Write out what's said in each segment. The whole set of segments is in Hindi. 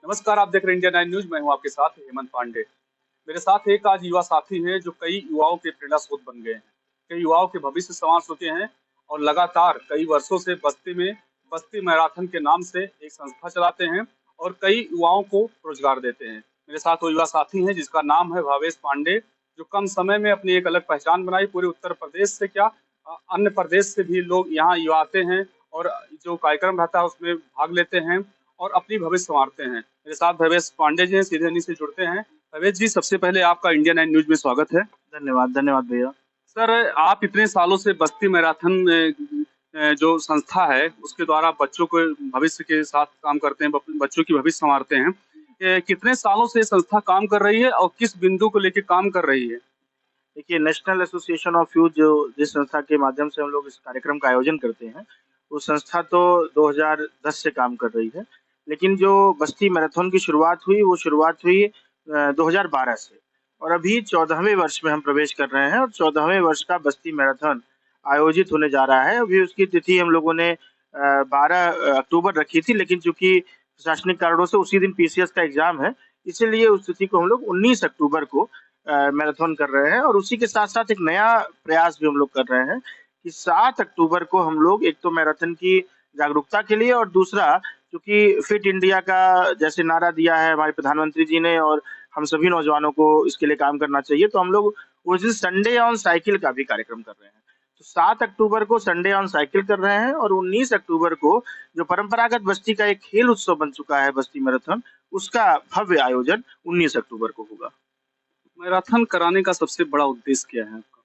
नमस्कार, आप देख रहे हैं इंडिया 9 न्यूज। मैं हूं आपके साथ हेमंत पांडे। मेरे साथ एक आज युवा साथी हैं जो कई युवाओं के प्रेरणा स्रोत बन गए हैं। कई युवाओं के भविष्य संवार चुके हैं और लगातार कई वर्षों से बस्ती मैराथन के नाम से एक संस्था चलाते हैं और कई युवाओं को रोजगार देते हैं। मेरे साथ वो युवा साथी हैं जिसका नाम है भावेश पांडे, जो कम समय में अपनी एक अलग पहचान बनाई। पूरे उत्तर प्रदेश से क्या अन्य प्रदेश से भी लोग यहाँ युवा आते हैं और जो कार्यक्रम रहता है उसमें भाग लेते हैं और अपनी भविष्य संवारते हैं। मेरे साथ भवेश पांडे जी हैं, सीधे इन्हीं से जुड़ते हैं। भवेश जी, सबसे पहले आपका इंडिया 9 न्यूज में स्वागत है। धन्यवाद धन्यवाद भैया। सर, आप इतने सालों से बस्ती मैराथन जो संस्था है उसके द्वारा बच्चों को भविष्य के साथ काम करते हैं, बच्चों की भविष्य संवारते हैं। कितने सालों से ये संस्था काम कर रही है और किस बिंदु को लेकर काम कर रही है? देखिए, नेशनल एसोसिएशन ऑफ यूथ जो जिस संस्था के माध्यम से हम लोग इस कार्यक्रम का आयोजन करते हैं, वो संस्था तो 2010 से काम कर रही है। लेकिन जो बस्ती मैराथन की शुरुआत हुई 2012 से और अभी 14वें वर्ष में हम प्रवेश कर रहे हैं और 14वें वर्ष का बस्ती मैराथन आयोजित होने जा रहा है। अभी उसकी तिथि हम लोगों ने 12 अक्टूबर रखी थी, लेकिन चूँकि प्रशासनिक कारणों से उसी दिन पीसीएस का एग्ज़ाम है, इसीलिए उस तिथि को हम लोग 19 अक्टूबर को मैराथन कर रहे हैं। और उसी के साथ-साथ एक नया प्रयास भी हम लोग कर रहे हैं कि 7 अक्टूबर को हम लोग एक तो मैराथन की जागरूकता के लिए और दूसरा क्योंकि फिट इंडिया का जैसे नारा दिया है हमारे प्रधानमंत्री जी ने और हम सभी नौजवानों को इसके लिए काम करना चाहिए, तो हम लोग उस दिन संडे ऑन साइकिल का भी कार्यक्रम कर रहे हैं। तो 7 अक्टूबर को संडे ऑन साइकिल कर रहे हैं और 19 अक्टूबर को जो परंपरागत बस्ती का एक खेल उत्सव बन चुका है बस्ती मैराथन, उसका भव्य आयोजन 19 अक्टूबर को होगा। मैराथन कराने का सबसे बड़ा उद्देश्य क्या है आपका?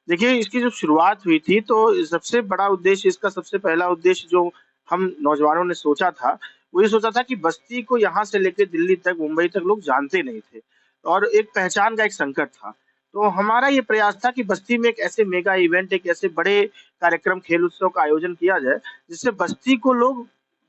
देखिए, इसकी जब शुरुआत हुई थी तो सबसे बड़ा उद्देश्य इसका सबसे पहला उद्देश्य जो हम नौजवानों ने सोचा था, वो ये सोचा था कि बस्ती को यहाँ से लेके दिल्ली तक, मुंबई तक लोग जानते नहीं थे और एक पहचान का एक संकट था। तो हमारा ये प्रयास था कि बस्ती में एक ऐसे मेगा इवेंट, एक ऐसे बड़े कार्यक्रम, खेल उत्सव का आयोजन किया जाए, जिससे बस्ती को लोग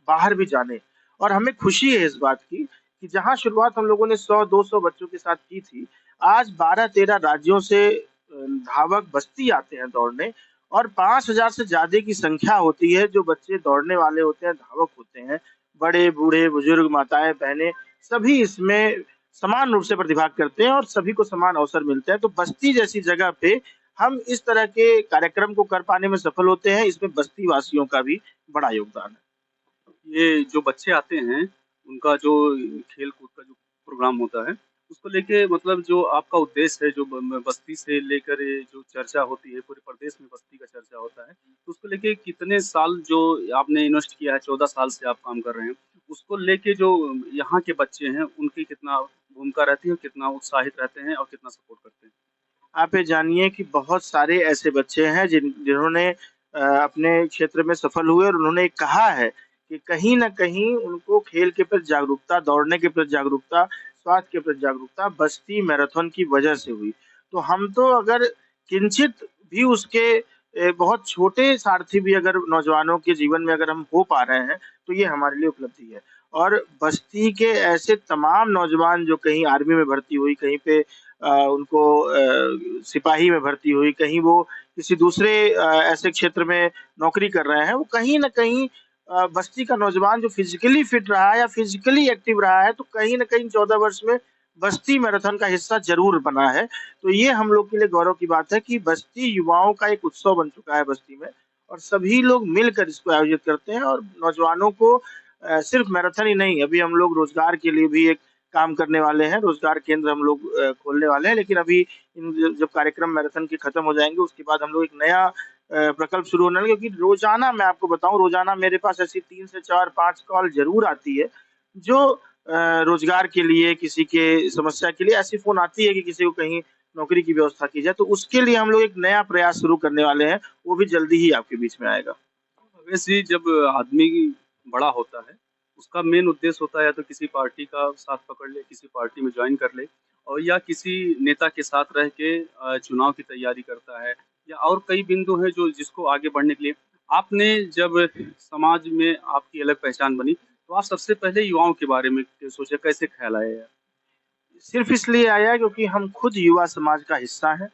बाहर भी जानें। और हमें खुशी है इस बात की कि जहाँ शुरुआत हम लोगों ने 100-200 बच्चों के साथ की थी, आज 12-13 राज्यों से धावक बस्ती आते हैं दौड़ने और 5,000 से ज़्यादा की संख्या होती है जो बच्चे दौड़ने वाले होते हैं, धावक होते हैं। बड़े, बूढ़े, बुजुर्ग, माताएँ, बहनें सभी इसमें समान रूप से प्रतिभाग करते हैं और सभी को समान अवसर मिलते हैं। तो बस्ती जैसी जगह पे हम इस तरह के कार्यक्रम को कर पाने में सफल होते हैं, इसमें बस्ती वासियों का भी बड़ा योगदान है। ये जो बच्चे आते हैं, उनका जो खेल-कूद का जो प्रोग्राम होता है, उसको लेके मतलब जो आपका उद्देश्य है, जो बस्ती से लेकर ये जो चर्चा होती है, पूरे प्रदेश में बस्ती का चर्चा होता है, तो उसको लेके कितने साल जो आपने इन्वेस्ट किया है, 14 साल से आप काम कर रहे हैं, उसको लेके जो यहाँ के बच्चे हैं, उनकी कितना भूमिका रहती है, कितना उत्साहित रहते हैं और कितना सपोर्ट करते हैं? आप ये जानिए कि बहुत सारे ऐसे बच्चे हैं जिन्होंने अपने क्षेत्र में सफल हुए और उन्होंने कहा है कि कहीं न कहीं उनको खेल के प्रति जागरूकता, दौड़ने के प्रति जागरूकता, स्वास्थ्य के प्रति जागरूकता बस्ती मैराथन की वजह से हुई। तो हम तो अगर किंचित भी उसके बहुत छोटे सारथी भी अगर नौजवानों के जीवन में अगर हम हो पा रहे हैं, तो ये हमारे लिए उपलब्धि है। और बस्ती के ऐसे तमाम नौजवान जो कहीं आर्मी में भर्ती हुई, कहीं पे उनको सिपाही में भर्ती हुई, कहीं वो किसी दूसरे ऐसे क्षेत्र में नौकरी कर रहे हैं, वो कहीं न कहीं बस्ती का नौजवान जो फिज़िकली फिट रहा है या फिज़िकली एक्टिव रहा है, तो कहीं न कहीं 14 वर्ष में बस्ती मैराथन का हिस्सा ज़रूर बना है। तो ये हम लोग के लिए गौरव की बात है कि बस्ती युवाओं का एक उत्सव बन चुका है बस्ती में और सभी लोग मिलकर इसको आयोजित करते हैं और नौजवानों को सिर्फ़ मैराथन ही नहीं, अभी हम लोग रोज़गार के लिए भी एक काम करने वाले हैं, रोज़गार केंद्र हम लोग खोलने वाले हैं। लेकिन अभी इन जब कार्यक्रम मैराथन के खत्म हो जाएँगे, उसके बाद हम लोग एक नया प्रकल्प शुरू होने वाला है क्योंकि रोज़ाना मैं आपको बताऊँ, रोज़ाना मेरे पास ऐसी 3 से 4-5 कॉल ज़रूर आती है, जो रोज़गार के लिए, किसी के समस्या के लिए ऐसी फ़ोन आती है कि किसी को कहीं नौकरी की व्यवस्था की जाए, तो उसके लिए हम लोग एक नया प्रयास शुरू करने वाले हैं, वो भी जल्दी ही आपके बीच में आएगा। वैसे जब आदमी बड़ा होता है, उसका मेन उद्देश्य होता है या तो किसी पार्टी का साथ पकड़ ले, किसी पार्टी में जॉइन कर ले और या किसी नेता के साथ रह के चुनाव की तैयारी करता है या और कई बिंदु हैं जो जिसको आगे बढ़ने के लिए आपने जब समाज में आपकी अलग पहचान बनी, तो आप सबसे पहले युवाओं के बारे में सोचा, कैसे ख़्याल आया? सिर्फ़ इसलिए आया क्योंकि हम खुद युवा समाज का हिस्सा हैं।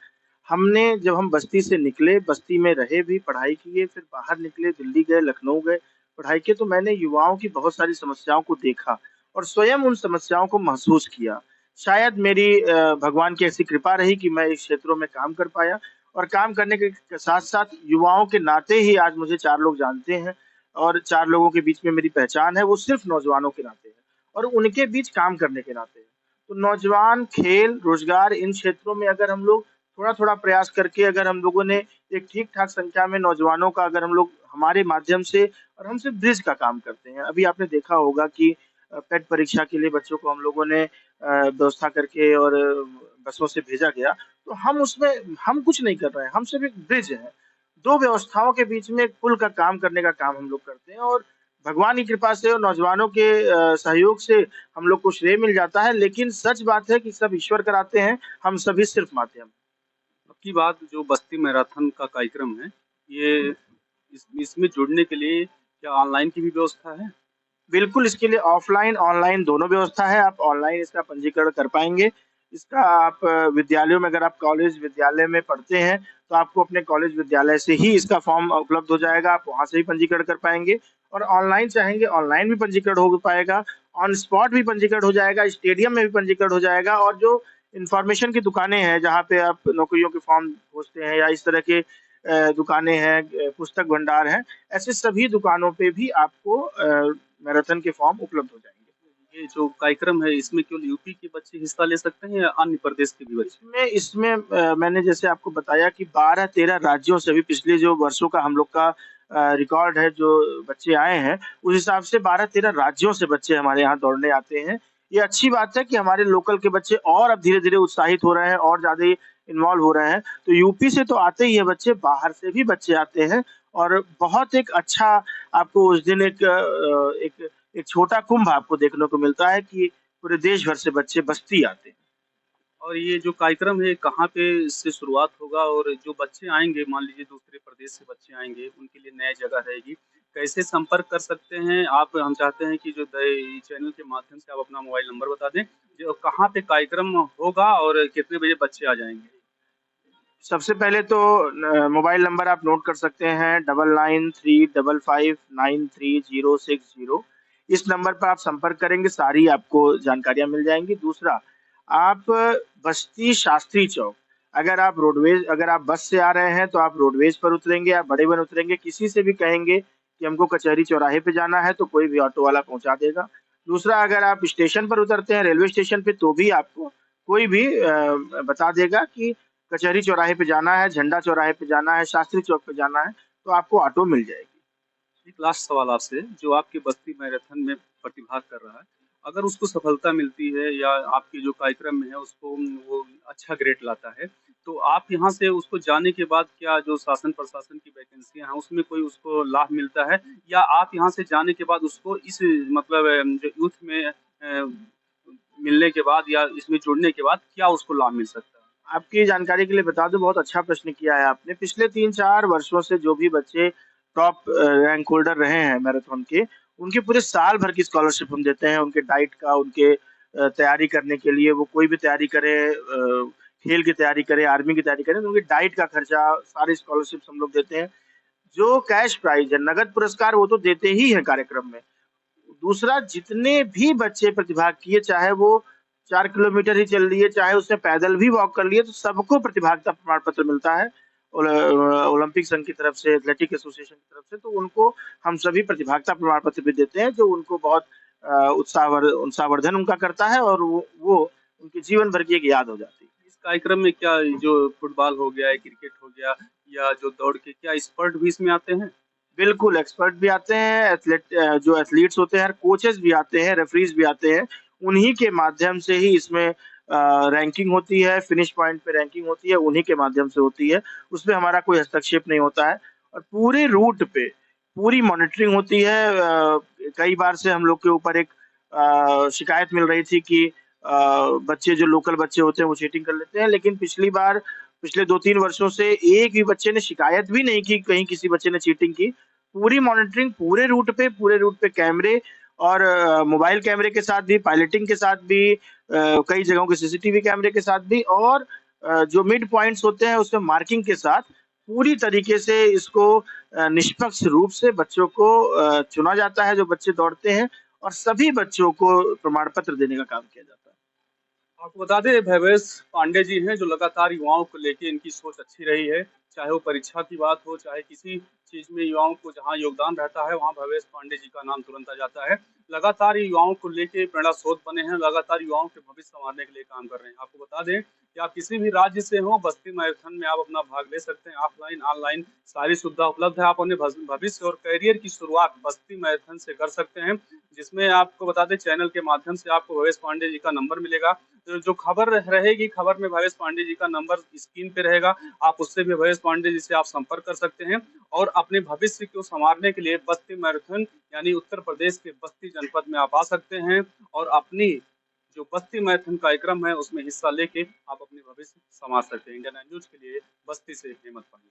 हमने जब हम बस्ती से निकले, बस्ती में रहे भी, पढ़ाई किए, फिर बाहर निकले, दिल्ली गए, लखनऊ गए, पढ़ाई की, तो मैंने युवाओं की बहुत सारी समस्याओं को देखा और स्वयं उन समस्याओं को महसूस किया। शायद मेरी भगवान की ऐसी कृपा रही कि मैं इस क्षेत्रों में काम कर पाया और काम करने के साथ-साथ युवाओं के नाते ही आज मुझे 4 लोग जानते हैं और 4 लोगों के बीच में मेरी पहचान है, वो सिर्फ़ नौजवानों के नाते है और उनके बीच काम करने के नाते है। तो नौजवान, खेल, रोज़गार इन क्षेत्रों में अगर हम लोग थोड़ा-थोड़ा प्रयास करके अगर हम लोगों ने एक ठीक-ठाक संख्या में नौजवानों का अगर हम लोग हमारे माध्यम से और हम सिर्फ़ ब्रिज का काम करते हैं। अभी आपने देखा होगा कि पेट परीक्षा के लिए बच्चों को हम लोगों ने व्यवस्था करके और बसों से भेजा गया, तो हम उसमें हम कुछ नहीं कर रहे हैं, हम सिर्फ़ एक ब्रिज हैं। 2 व्यवस्थाओं के बीच में एक पुल का काम करने का काम हम लोग करते हैं और भगवान की कृपा से और नौजवानों के सहयोग से हम लोग को श्रेय मिल जाता है, लेकिन सच बात है कि सब ईश्वर कराते हैं, हम सभी सिर्फ़ माध्यम। अब की बात जो बस्ती मैराथन का कार्यक्रम है, ये इसमें जुड़ने के लिए क्या ऑनलाइन की भी व्यवस्था है? बिल्कुल, इसके लिए ऑफ़लाइन, ऑनलाइन दोनों व्यवस्था है। आप ऑनलाइन इसका पंजीकरण कर पाएँगे। इसका आप विद्यालयों में अगर आप कॉलेज विद्यालय में पढ़ते हैं, तो आपको अपने कॉलेज विद्यालय से ही इसका फ़ॉर्म उपलब्ध हो जाएगा, आप वहाँ से ही पंजीकरण कर पाएँगे और ऑनलाइन चाहेंगे, ऑनलाइन भी पंजीकरण हो पाएगा, ऑन स्पॉट भी पंजीकरण हो जाएगा, स्टेडियम में भी पंजीकरण हो जाएगा और जो इन्फॉर्मेशन की दुकानें हैं, जहाँ पे आप नौकरियों के फ़ॉर्म खोजते हैं या इस तरह के दुकानें हैं, पुस्तक भंडार हैं, ऐसे सभी दुकानों पे भी आपको मैराथन के फॉर्म उपलब्ध हो जाएँगे। ये जो कार्यक्रम है, इसमें केवल यूपी के बच्चे हिस्सा ले सकते हैं या अन्य प्रदेश के भी बच्चे? इसमें मैंने जैसे आपको बताया कि 12-13 राज्यों से भी पिछले जो वर्षों का हम लोग का रिकॉर्ड है, जो बच्चे आए हैं, उस हिसाब से 12-13 राज्यों से बच्चे हमारे यहाँ दौड़ने आते हैं। ये अच्छी बात है कि हमारे लोकल के बच्चे और अब धीरे-धीरे उत्साहित हो रहे हैं और ज़्यादा इन्वॉल्व हो रहे हैं। तो यूपी से तो आते ही हैं बच्चे, बाहर से भी बच्चे आते हैं और बहुत एक अच्छा आपको उस दिन एक छोटा कुंभ आपको देखने को मिलता है कि पूरे देश भर से बच्चे बस्ती आते हैं। और ये जो कार्यक्रम है, कहाँ पे इससे शुरुआत होगा और जो बच्चे आएँगे, मान लीजिए दूसरे प्रदेश से बच्चे आएँगे, उनके लिए नई जगह रहेगी, कैसे संपर्क कर सकते हैं? आप हम चाहते हैं कि जो चैनल के माध्यम से आप अपना मोबाइल नंबर बता दें, जो कहाँ पे कार्यक्रम होगा और कितने बजे बच्चे आ जाएँगे? सबसे पहले तो मोबाइल नंबर आप नोट कर सकते हैं 9935593060। इस नंबर पर आप संपर्क करेंगे, सारी आपको जानकारियाँ मिल जाएँगी। दूसरा, आप बस्ती शास्त्री चौक, अगर आप बस से आ रहे हैं, तो आप रोडवेज पर उतरेंगे, आप बड़े वन उतरेंगे, किसी से भी कहेंगे कि हमको कचहरी चौराहे पे जाना है, तो कोई भी ऑटो वाला पहुँचा देगा। दूसरा, अगर आप स्टेशन पर उतरते हैं, रेलवे स्टेशन पे, तो भी आपको कोई भी बता देगा कि कचहरी चौराहे पे जाना है, झंडा चौराहे पे जाना है, शास्त्री चौक पे जाना है, तो आपको ऑटो मिल जाएगी। एक लास्ट सवाल आपसे, जो आपके बस्ती मैराथन में प्रतिभाग कर रहा है, अगर उसको सफलता मिलती है या आपके जो कार्यक्रम में है उसको वो अच्छा ग्रेड लाता है, तो आप यहाँ से उसको जाने के बाद क्या जो शासन प्रशासन की वैकेंसियाँ हैं उसमें कोई उसको लाभ मिलता है? या आप यहाँ से जाने के बाद उसको इस मतलब जो यूथ में मिलने के बाद या इसमें जुड़ने के बाद क्या उसको लाभ मिल सकता है? आपकी जानकारी के लिए बता दूँ, बहुत अच्छा प्रश्न किया है आपने। पिछले 3-4 वर्षों से जो भी बच्चे टॉप रैंक होल्डर रहे हैं मैराथन के, उनके पूरे साल भर की स्कॉलरशिप हम देते हैं, उनके डाइट का, उनके तैयारी करने के लिए, वो कोई भी तैयारी करें, खेल की तैयारी करें, आर्मी की तैयारी करें, तो उनकी डाइट का खर्चा, सारी स्कॉलरशिप्स हम लोग देते हैं। जो कैश प्राइज़ है, नगद पुरस्कार, वो तो देते ही हैं कार्यक्रम में। दूसरा, जितने भी बच्चे प्रतिभाग किए, चाहे वो 4 किलोमीटर ही चल लिए, चाहे उसने पैदल भी वॉक कर लिए, तो सबको प्रतिभागिता प्रमाण पत्र मिलता है ओलंपिक संघ की तरफ से, एथलेटिक एसोसिएशन की तरफ से, तो उनको हम सभी प्रतिभागिता प्रमाण पत्र भी देते हैं, जो उनको बहुत उत्साहवर्धन उनका करता है और वो उनके जीवन भर की एक याद हो जाती है। इस कार्यक्रम में क्या जो फुटबॉल हो गया, क्रिकेट हो गया या जो दौड़ के क्या स्पर्ट भी इसमें आते हैं? बिल्कुल, एक्सपर्ट भी आते हैं, जो एथलीट्स होते हैं, कोचेज़ भी आते हैं, रेफरीज़ भी आते हैं। उन्हीं के माध्यम से ही इसमें रैंकिंग होती है, फिनिश पॉइंट पे रैंकिंग होती है, उन्हीं के माध्यम से होती है। उसमें हमारा कोई हस्तक्षेप नहीं होता है और पूरे रूट पे पूरी मॉनिटरिंग होती है। कई बार से हम लोग के ऊपर एक शिकायत मिल रही थी कि बच्चे, जो लोकल बच्चे होते हैं, वो चीटिंग कर लेते हैं, लेकिन पिछले 2-3 वर्षों से एक भी बच्चे ने शिकायत भी नहीं की, कहीं किसी बच्चे ने चीटिंग की। पूरी मॉनिटरिंग पूरे रूट पे कैमरे और मोबाइल कैमरे के साथ भी, पायलटिंग के साथ भी, कई जगहों के सीसीटीवी कैमरे के साथ भी और जो मिड पॉइंट्स होते हैं उसमें मार्किंग के साथ पूरी तरीके से इसको निष्पक्ष रूप से बच्चों को चुना जाता है, जो बच्चे दौड़ते हैं और सभी बच्चों को प्रमाण पत्र देने का काम किया जाता है। आपको बता दें भवेश पांडे जी हैं जो लगातार युवाओं को लेके इनकी सोच अच्छी रही है, चाहे वो परीक्षा की बात हो, चाहे किसी चीज में युवाओं को जहां योगदान रहता है वहां भवेश पांडे जी का नाम तुरंत आ जाता है। लगातार ये युवाओं को लेके प्रेरणा स्रोत बने हैं, लगातार युवाओं के भविष्य संवारने के लिए काम कर रहे हैं। आपको बता दें कि आप किसी भी राज्य से हो, बस्ती मैराथन में आप अपना भाग ले सकते हैं। ऑफलाइन ऑनलाइन सारी सुविधा उपलब्ध है। आप अपने भविष्य और करियर की शुरुआत बस्ती मैराथन से कर सकते हैं, जिसमें आपको बता दें चैनल के माध्यम से आपको भवेश पांडे जी का नंबर मिलेगा। तो जो खबर रहेगी, खबर में भवेश पांडे जी का नंबर स्क्रीन पे रहेगा। आप उससे भी भवेश पांडे जी से आप संपर्क कर सकते हैं और अपने भविष्य को संवारने के लिए बस्ती मैराथन यानी उत्तर प्रदेश के बस्ती जनपद में आप आ सकते हैं और अपनी जो बस्ती मैराथन कार्यक्रम है उसमें हिस्सा लेके आप अपने भविष्य संवार सकते हैं। इंडियन न्यूज के लिए बस्ती से हेमंत पांडे।